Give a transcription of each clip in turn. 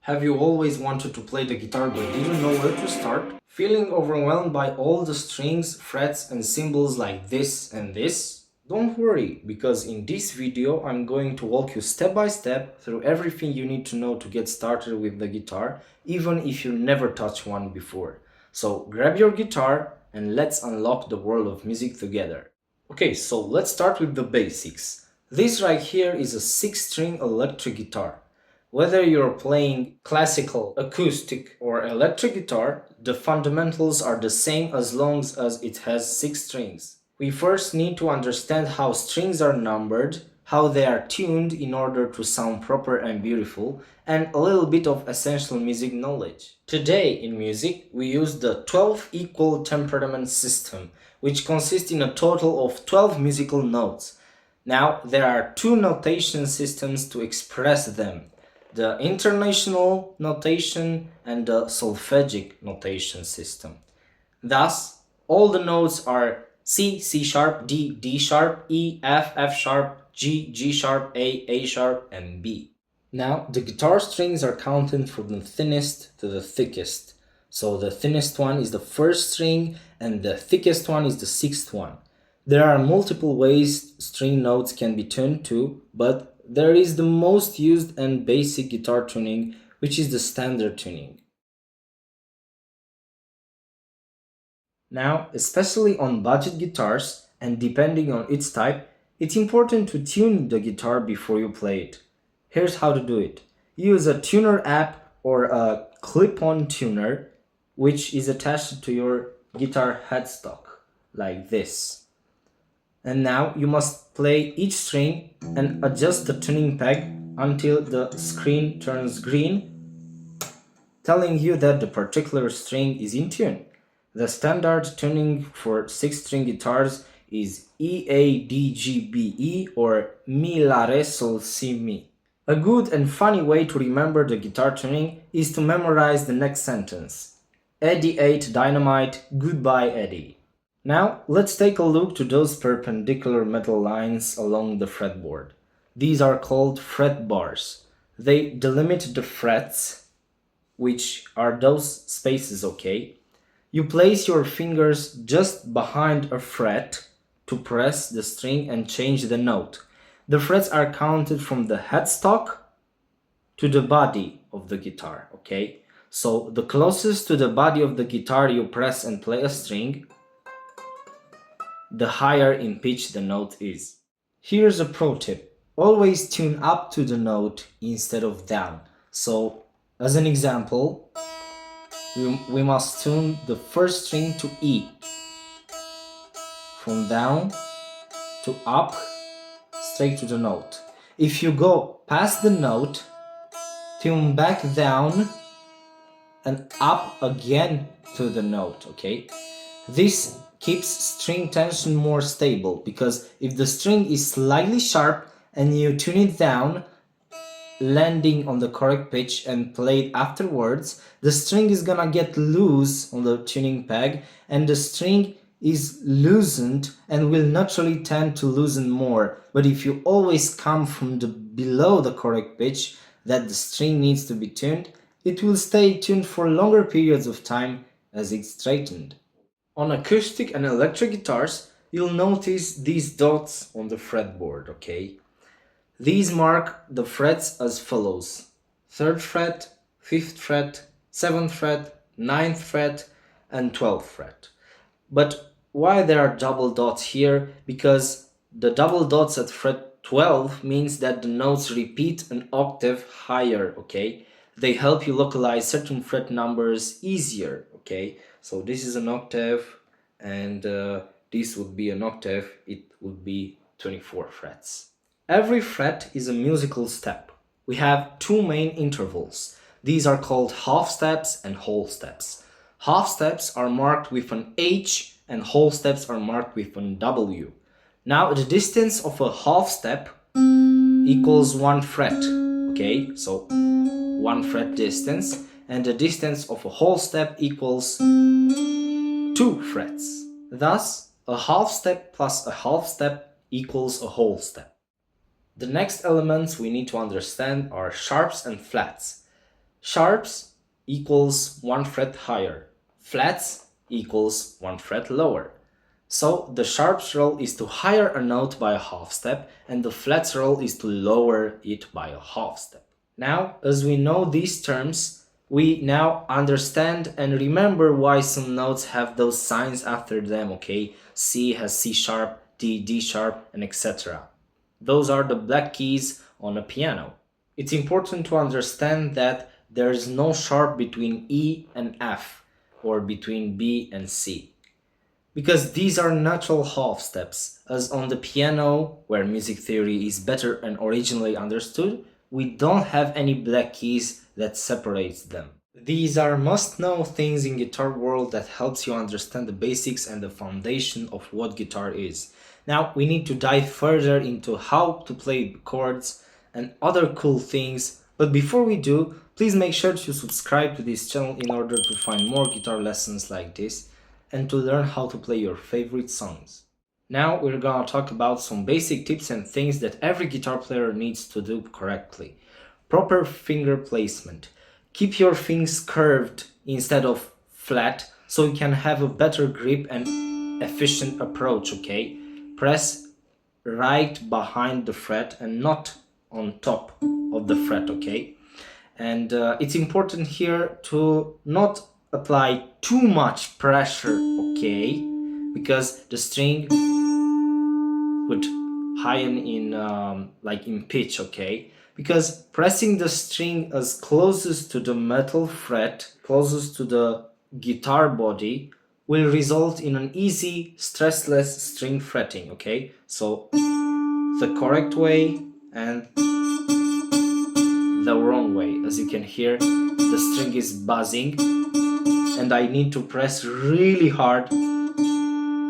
Have you always wanted to play the guitar but didn't know where to start? Feeling overwhelmed by all the strings, frets and cymbals like this and this? Don't worry, because in this video I'm going to walk you step by step through everything you need to know to get started with the guitar, even if you never touched one before. So grab your guitar and let's unlock the world of music together. Okay, so let's start with the basics. This right here is a 6-string electric guitar. Whether you're playing classical, acoustic, or electric guitar, the fundamentals are the same as long as it has 6 strings. We first need to understand how strings are numbered, how they are tuned in order to sound proper and beautiful, and a little bit of essential music knowledge. Today in music, we use the 12 equal temperament system, which consists in a total of 12 musical notes. Now, there are two notation systems to express them: the international notation and the solfegic notation system. Thus, all the notes are C, C sharp, D, D sharp, E, F, F sharp, G, G sharp, A sharp, and B. Now, the guitar strings are counted from the thinnest to the thickest. So the thinnest one is the first string and the thickest one is the sixth one. There are multiple ways string notes can be tuned to, but there is the most used and basic guitar tuning, which is the standard tuning. Now, especially on budget guitars and depending on its type, it's important to tune the guitar before you play it. Here's how to do it. Use a tuner app or a clip-on tuner which is attached to your guitar headstock, like this. And now you must play each string and adjust the tuning peg until the screen turns green, telling you that the particular string is in tune. The standard tuning for 6-string guitars is E, A, D, G, B, E or Mi, La, Re, Sol, Si, Mi. A good and funny way to remember the guitar tuning is to memorize the next sentence. Eddie ate dynamite, goodbye Eddie. Now, let's take a look to those perpendicular metal lines along the fretboard. These are called fret bars. They delimit the frets, which are those spaces, okay? You place your fingers just behind a fret to press the string and change the note. The frets are counted from the headstock to the body of the guitar, okay? So the closest to the body of the guitar you press and play a string, the higher in pitch the note is. Here's a pro tip. Always tune up to the note instead of down. So, as an example, we must tune the first string to E. From down to up, straight to the note. If you go past the note, tune back down and up again to the note, okay? This keeps string tension more stable, because if the string is slightly sharp and you tune it down, landing on the correct pitch and play it afterwards, the string is gonna get loose on the tuning peg and the string is loosened and will naturally tend to loosen more. But if you always come from below the correct pitch that the string needs to be tuned, it will stay tuned for longer periods of time as it's straightened. On acoustic and electric guitars, you'll notice these dots on the fretboard, okay? These mark the frets as follows: 3rd fret, 5th fret, 7th fret, 9th fret, and 12th fret. But why there are double dots here? Because the double dots at fret 12 means that the notes repeat an octave higher, okay? They help you localize certain fret numbers easier, okay? So this is an octave and this would be an octave, it would be 24 frets. Every fret is a musical step. We have two main intervals. These are called half steps and whole steps. Half steps are marked with an H and whole steps are marked with an W. Now the distance of a half step equals 1 fret, okay? So 1 fret distance, and the distance of a whole step equals 2 frets. Thus, a half step plus a half step equals a whole step. The next elements we need to understand are sharps and flats. Sharps equals 1 fret higher. Flats equals 1 fret lower. So the sharps roll is to higher a note by a half step, and the flats roll is to lower it by a half step. Now, as we know these terms, we now understand and remember why some notes have those signs after them, okay? C has C sharp, D, D sharp, and etc. Those are the black keys on a piano. It's important to understand that there is no sharp between E and F, or between B and C, because these are natural half steps, as on the piano, where music theory is better and originally understood, we don't have any black keys that separates them. These are must-know things in guitar world that helps you understand the basics and the foundation of what guitar is. Now we need to dive further into how to play chords and other cool things, but before we do, please make sure to subscribe to this channel in order to find more guitar lessons like this and to learn how to play your favorite songs. Now we're gonna talk about some basic tips and things that every guitar player needs to do correctly. Proper finger placement. Keep your fingers curved instead of flat so you can have a better grip and efficient approach, okay? Press right behind the fret and not on top of the fret, okay? And it's important here to not apply too much pressure, okay? Because the string would heighten in in pitch, okay? Because pressing the string as closest to the metal fret, closest to the guitar body, will result in an easy, stressless string fretting, okay? So the correct way and the wrong way. As you can hear, the string is buzzing and I need to press really hard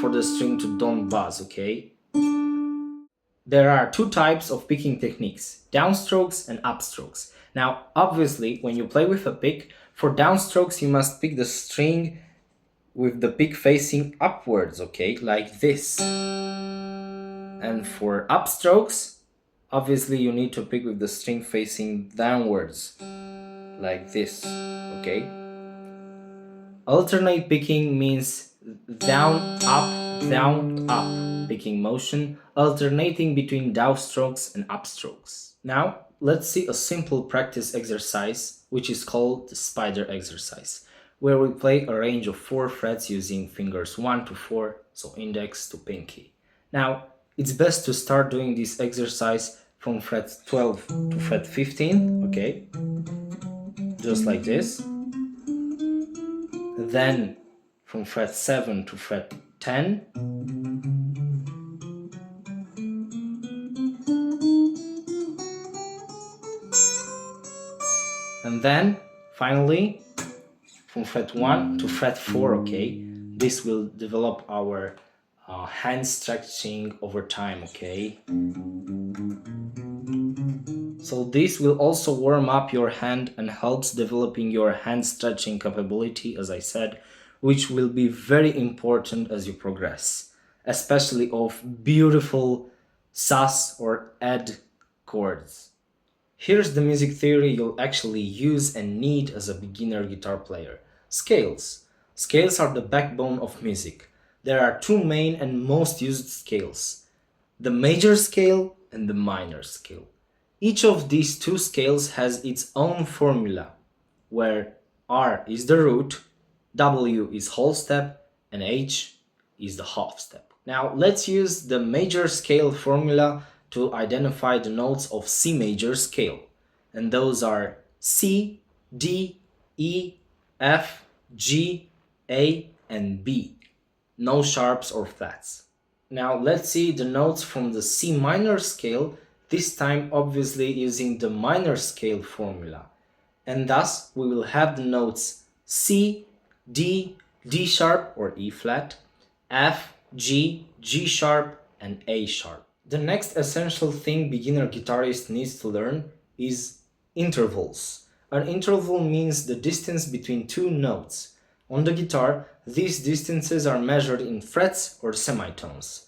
for the string to don't buzz, okay? There are two types of picking techniques, downstrokes and upstrokes. Now, obviously, when you play with a pick, for downstrokes you must pick the string with the pick facing upwards, okay? Like this. And for upstrokes, obviously you need to pick with the string facing downwards, like this, okay? Alternate picking means down, up picking motion, alternating between downstrokes and upstrokes. Now, let's see a simple practice exercise, which is called the spider exercise, where we play a range of 4 frets using fingers 1 to 4, so index to pinky. Now, it's best to start doing this exercise from fret 12 to fret 15, okay? Just like this. Then from fret 7 to fret 10. And then finally from fret 1 to fret 4, okay? This will develop our hand stretching over time, okay? So this will also warm up your hand and helps developing your hand stretching capability, as I said, which will be very important as you progress, especially of beautiful sus or ed chords. Here's the music theory you'll actually use and need as a beginner guitar player. Scales. Scales are the backbone of music. There are two main and most used scales, the major scale and the minor scale. Each of these two scales has its own formula, where R is the root, W is whole step, and H is the half step. Now let's use the major scale formula to identify the notes of C major scale. And those are C, D, E, F, G, A, and B. No sharps or flats. Now let's see the notes from the C minor scale, this time obviously using the minor scale formula. And thus we will have the notes C, D, D sharp or E flat, F, G, G sharp, and A sharp. The next essential thing beginner guitarist needs to learn is intervals. An interval means the distance between two notes. On the guitar, these distances are measured in frets or semitones.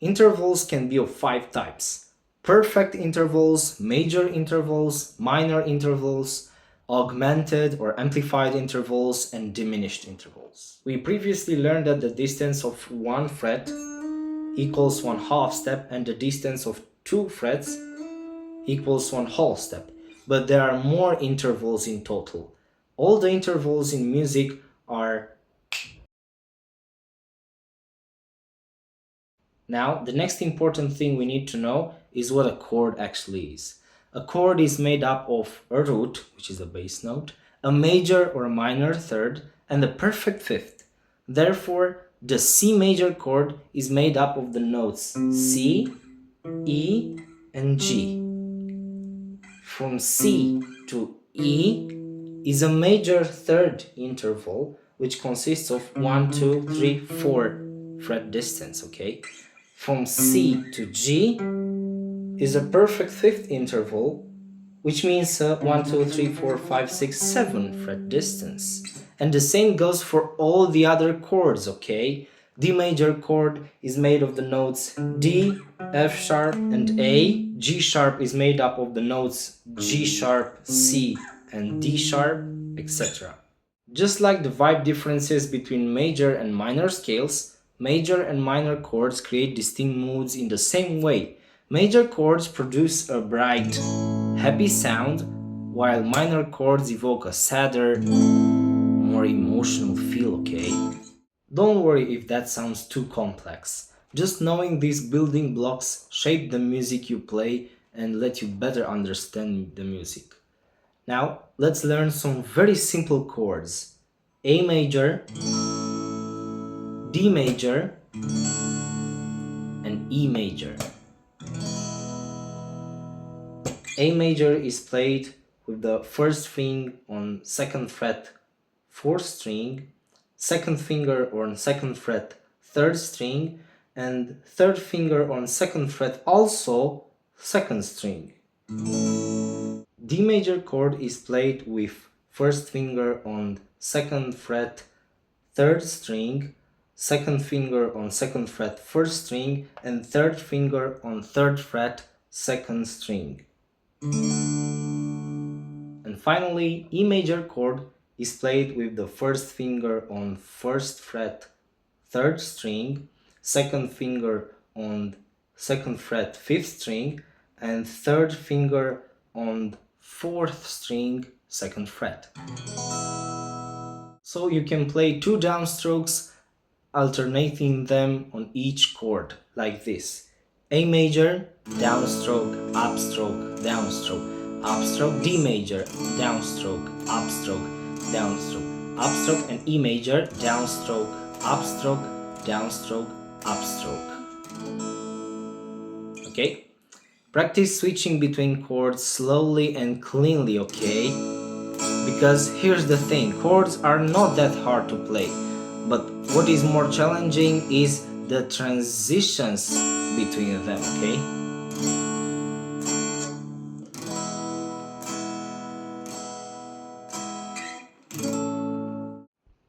Intervals can be of 5 types: perfect intervals, major intervals, minor intervals, augmented or amplified intervals and diminished intervals. We previously learned that the distance of one fret equals one half step and the distance of two frets equals one whole step, but there are more intervals in total. All the intervals in music are. Now, the next important thing we need to know is what a chord actually is. A chord is made up of a root, which is a bass note, a major or a minor third, and a perfect fifth. Therefore, the C major chord is made up of the notes C, E, and G. From C to E is a major third interval, which consists of 1, 2, 3, 4 fret distance, okay? From C to G is a perfect fifth interval, which means 1, 2, 3, 4, 5, 6, 7 fret distance. And the same goes for all the other chords, okay? D major chord is made of the notes D, F sharp, and A. G sharp is made up of the notes G sharp, C, and D sharp, etc. Just like the vibe differences between major and minor scales, major and minor chords create distinct moods in the same way. Major chords produce a bright, happy sound, while minor chords evoke a sadder, more emotional feel, okay? Don't worry if that sounds too complex. Just knowing these building blocks shape the music you play and let you better understand the music. Now, let's learn some very simple chords. A major, D major, and E major. A major is played with the first string on second fret, fourth string, second finger on second fret, third string, and third finger on second fret also second string. D major chord is played with first finger on second fret, third string, second finger on second fret, first string, and third finger on third fret, second string. And finally, E major chord is played with the first finger on first fret, third string, second finger on second fret, fifth string, and third finger on fourth string, second fret. So you can play two downstrokes, alternating them on each chord, like this. A major, downstroke, upstroke, downstroke, upstroke, D major, downstroke, upstroke, downstroke, upstroke, and E major, downstroke, upstroke, downstroke, upstroke. Okay? Practice switching between chords slowly and cleanly, okay? Because here's the thing, chords are not that hard to play, but what is more challenging is the transitions between them, okay?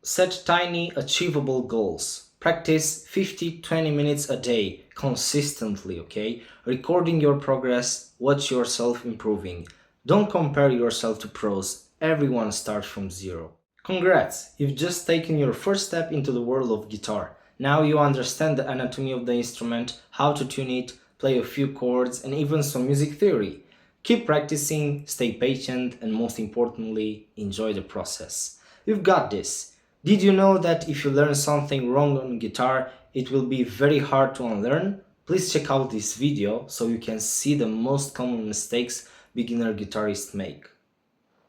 Set tiny, achievable goals. Practice 50-20 minutes a day, consistently, okay? Recording your progress, watch yourself improving. Don't compare yourself to pros, everyone starts from zero. Congrats, you've just taken your first step into the world of guitar. Now you understand the anatomy of the instrument, how to tune it, play a few chords, and even some music theory. Keep practicing, stay patient, and most importantly, enjoy the process. You've got this. Did you know that if you learn something wrong on guitar, it will be very hard to unlearn? Please check out this video so you can see the most common mistakes beginner guitarists make.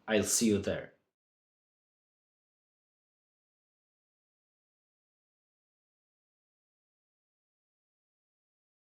I'll see you there.